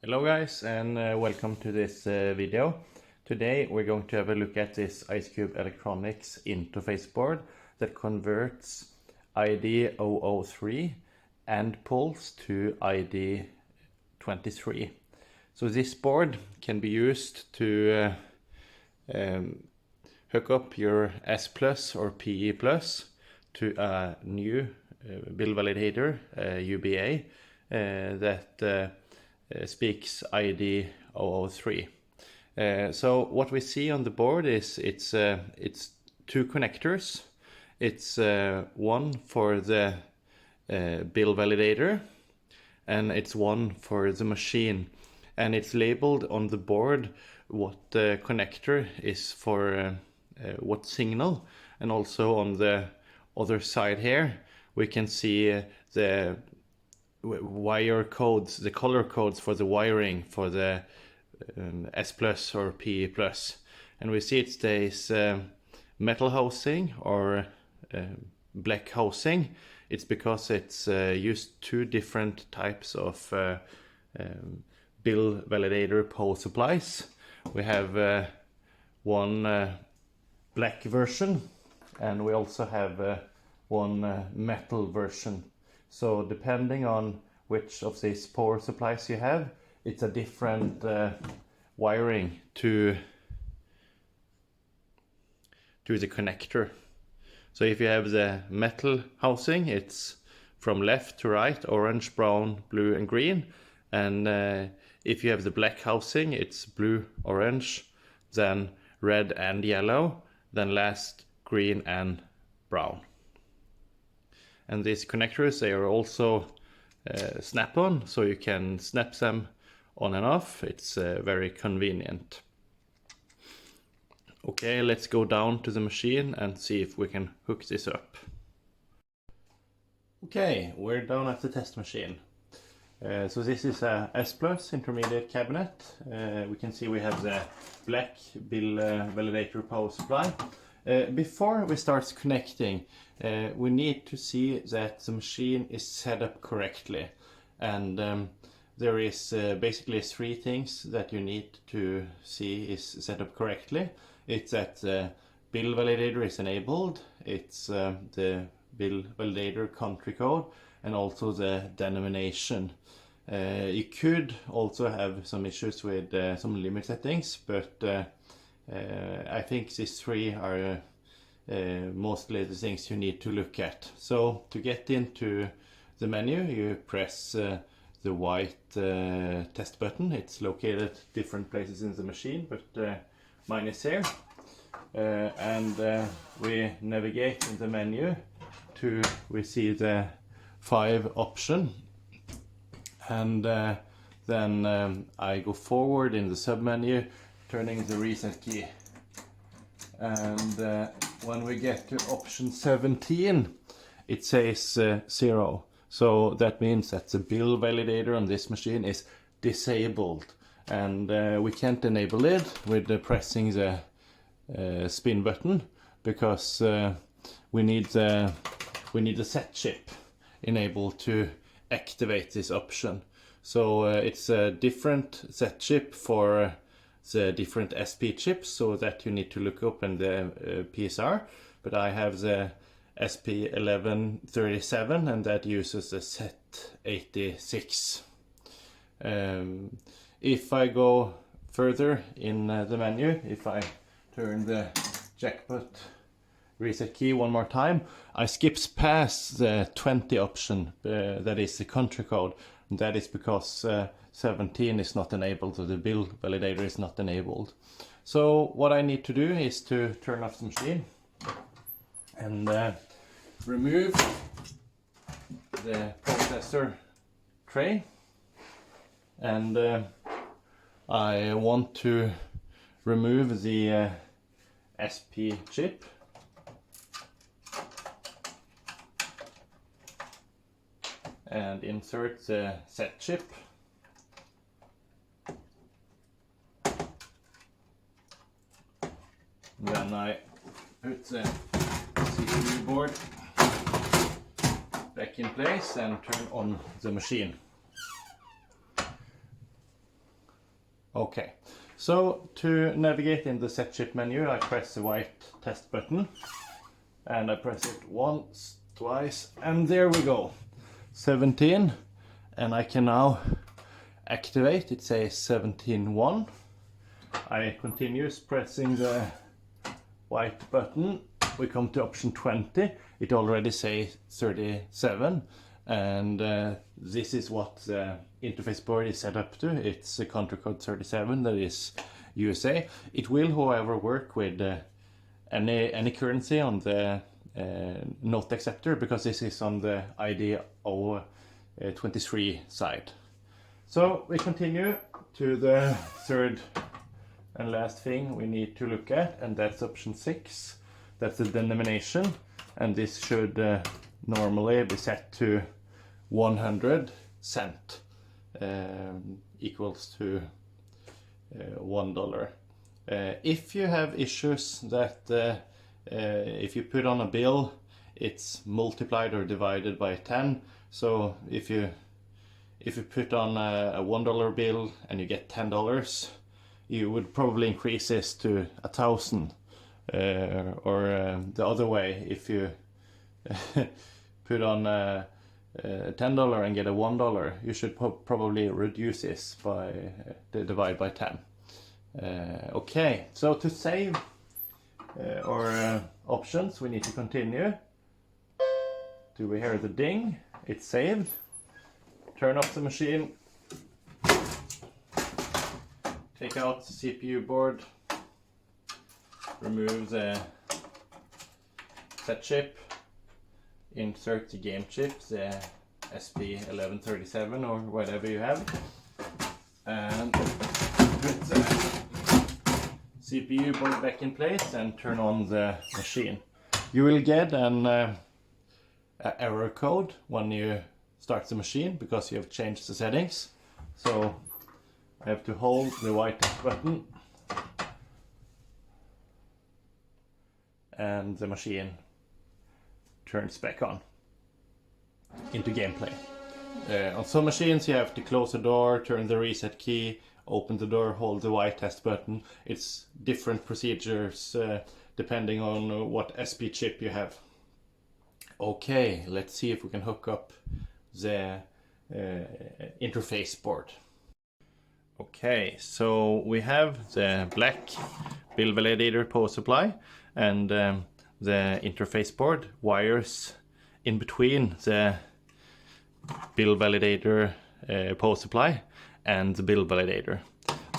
Hello guys, and welcome to this video. Today we're going to have a look at this IceCube Electronics interface board that converts ID003 and pulls to ID023. So this board can be used to hook up your S Plus or PE Plus to a new bill validator, UBA, that speaks ID003. So what we see on the board is it's two connectors. It's one for the bill validator and it's one for the machine, and it's labeled on the board what the connector is for what signal, and also on the other side here we can see the wire codes, the color codes for the wiring for the S plus or PE plus, and we see it stays metal housing or black housing. It's because it's used two different types of bill validator power supplies. We have one black version, and we also have one metal version. So depending on which of these power supplies you have, it's a different wiring to the connector. So if you have the metal housing, it's from left to right, orange, brown, blue and green. And if you have the black housing, it's blue, orange, then red and yellow, then last green and brown. And these connectors, they are also snap-on, so you can snap them on and off. It's very convenient. Okay, let's go down to the machine and see if we can hook this up. Okay, we're down at the test machine. So this is a S Plus intermediate cabinet. We can see we have the black bill validator power supply. Before we start connecting, we need to see that the machine is set up correctly, and there is basically three things that you need to see is set up correctly. It's that the bill validator is enabled, it's the bill validator country code, and also the denomination. You could also have some issues with some limit settings, but I think these three are mostly the things you need to look at. So to get into the menu, you press the white test button. It's located different places in the machine, but mine is here. And we navigate in the menu to, we see the 5 option, and then I go forward in the submenu, turning the reset key, and when we get to option 17 it says 0, so that means that the bill validator on this machine is disabled, and we can't enable it with pressing the spin button, because we need the set chip enabled to activate this option. So it's a different set chip for the different SP chips, so that you need to look up in the PSR, but I have the SP1137 and that uses the Z86. If I go further in the menu, if I turn the jackpot reset key one more time, I skips past the 20 option, that is the country code. And that is because 17 is not enabled, so the bill validator is not enabled. So what I need to do is to turn off the machine and remove the processor tray, and I want to remove the SP chip, and insert the set chip. Then I put the CPU board back in place and turn on the machine. Okay, so to navigate in the set chip menu, I press the white test button and I press it once, twice, and there we go, 17, and I can now activate. It says 17.1. I continue pressing the white button. We come to option 20. It already says 37, and this is what the interface board is set up to. It's a country code 37, that is USA. It will, however, work with any currency on the note acceptor, because this is on the ID023 side. So we continue to the third and last thing we need to look at, and that's option 6. That's the denomination, and this should normally be set to 100 cent, equals to $1. If you have issues that if you put on a bill, it's multiplied or divided by 10. So if you put on a $1 bill and you get $10, you would probably increase this to 1,000. Or the other way, if you put on $10 and get a $1, you should probably reduce this by divide by 10. Okay, so to save our options, we need to continue. Do we hear the ding? It's saved. Turn off the machine. Take out the CPU board. Remove the set chip. Insert the game chip, the SP1137 or whatever you have. And put the CPU board back in place and turn on the machine. You will get an error code when you start the machine because you have changed the settings. So I have to hold the white button and the machine turns back on into gameplay. On some machines you have to close the door, turn the reset key, open the door, hold the white test button. It's different procedures depending on what SP chip you have. Okay, let's see if we can hook up the interface board. Okay, so we have the black bill validator power supply and the interface board wires in between the bill validator power supply and the bill validator.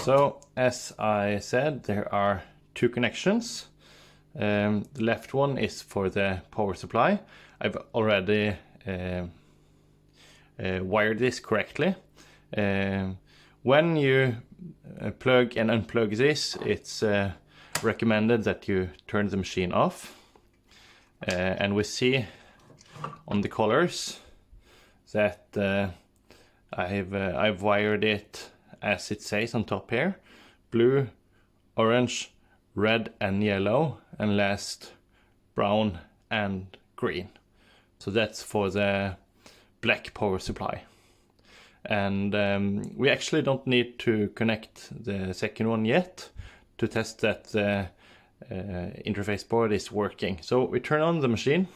So as I said, there are two connections. The left one is for the power supply. I've already wired this correctly. When you plug and unplug this, it's recommended that you turn the machine off. And we see on the colors that I've wired it as it says on top here: blue, orange, red and yellow, and last brown and green. So that's for the black power supply. And we actually don't need to connect the second one yet to test that the interface board is working. So we turn on the machine.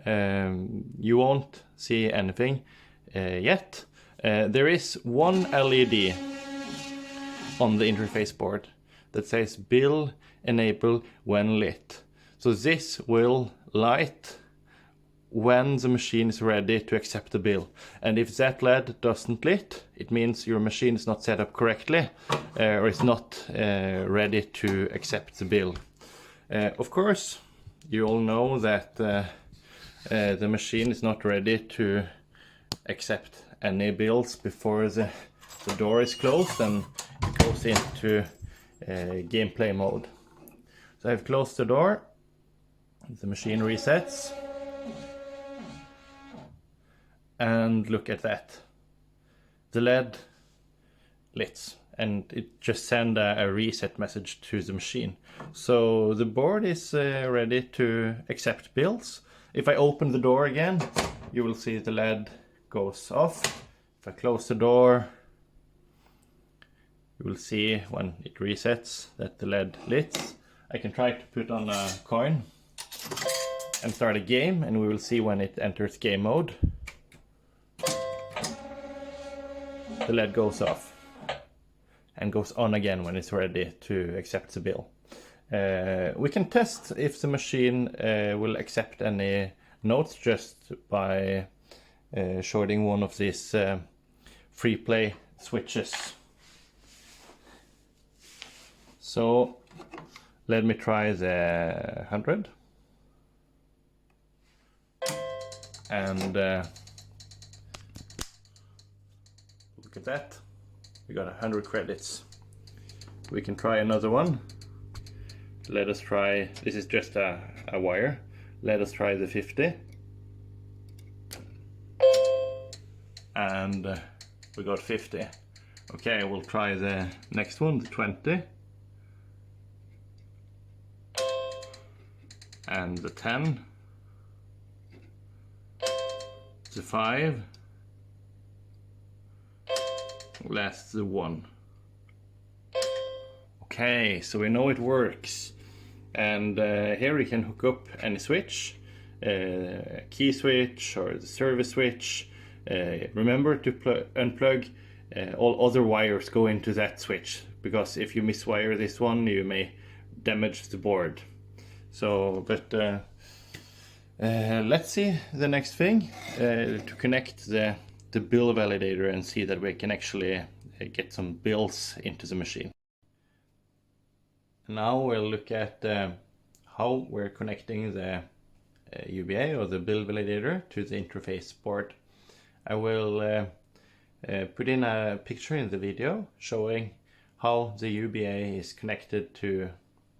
You won't see anything yet. There is one LED on the interface board that says bill enable when lit. So this will light when the machine is ready to accept the bill. And if that LED doesn't lit, it means your machine is not set up correctly or it's not ready to accept the bill. Of course, you all know that the machine is not ready to accept any bills before the door is closed and it goes into gameplay mode. So I've closed the door, the machine resets, and look at that. The LED lit and it just sent a reset message to the machine. So the board is ready to accept bills. If I open the door again, you will see the LED goes off. If I close the door, You will see when it resets that the LED lit. I can try to put on a coin and start a game, and we will see when it enters game mode. The LED goes off and goes on again when it's ready to accept the bill. We can test if the machine will accept any notes just by shorting one of these free play switches. So let me try the 100 and look at that, we got 100 credits. We can try another one. Let us try, this is just a wire. Let us try the 50. And we got 50. Okay, we'll try the next one, the 20. And the 10. The 5. Last the 1. Okay, so we know it works. And here we can hook up any switch, key switch or the service switch. Remember to unplug all other wires go into that switch, because if you miswire this one you may damage the board. So, but let's see the next thing, to connect the bill validator and see that we can actually get some bills into the machine. Now we'll look at how we're connecting the UBA or the bill validator to the interface board. I will put in a picture in the video showing how the UBA is connected to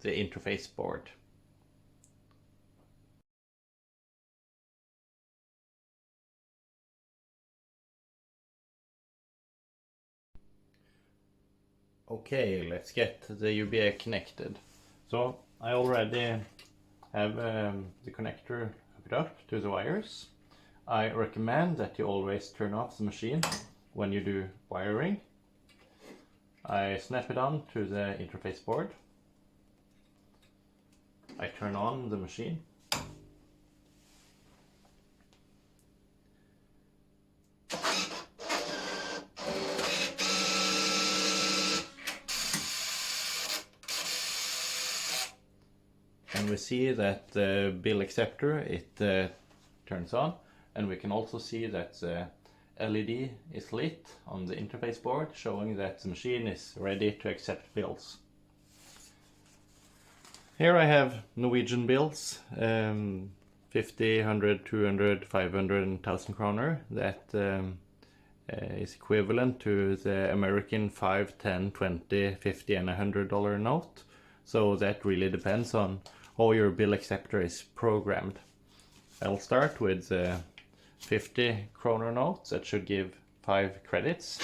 the interface board. Okay, let's get the UBA connected. So I already have the connector hooked up to the wires. I recommend that you always turn off the machine when you do wiring. I snap it on to the interface board. I turn on the machine. And we see that the bill acceptor, it turns on, and we can also see that the LED is lit on the interface board, showing that the machine is ready to accept bills. Here I have Norwegian bills, 50, 100, 200, 500 and 1000 kroner. That is equivalent to the American 5, 10, 20, 50 and $100 note. So that really depends on how your bill acceptor is programmed. I'll start with the 50 kroner note that should give 5 credits.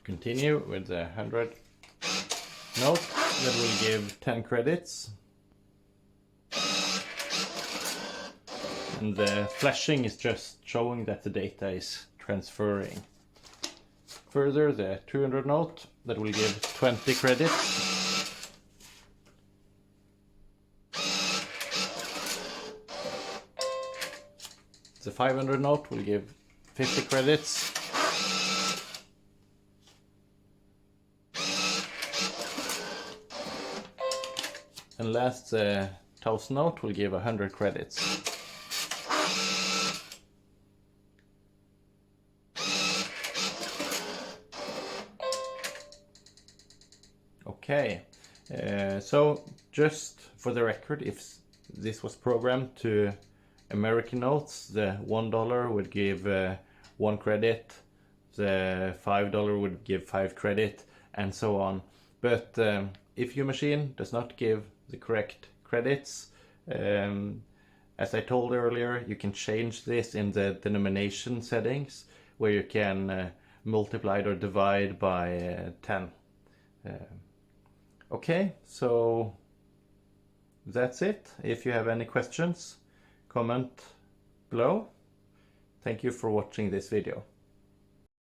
Continue with the 100 note that will give 10 credits. And the flashing is just showing that the data is transferring. Further, the 200 note that will give 20 credits. The 500 note will give 50 credits. And last, the 1000 note will give 100 credits. Okay, so just for the record, if this was programmed to American notes, the $1 would give 1 credit, the $5 would give 5 credit, and so on. But if your machine does not give the correct credits, as I told earlier, you can change this in the denomination settings, where you can multiply it or divide by 10. Okay, so that's it. If you have any questions, comment below. Thank you for watching this video.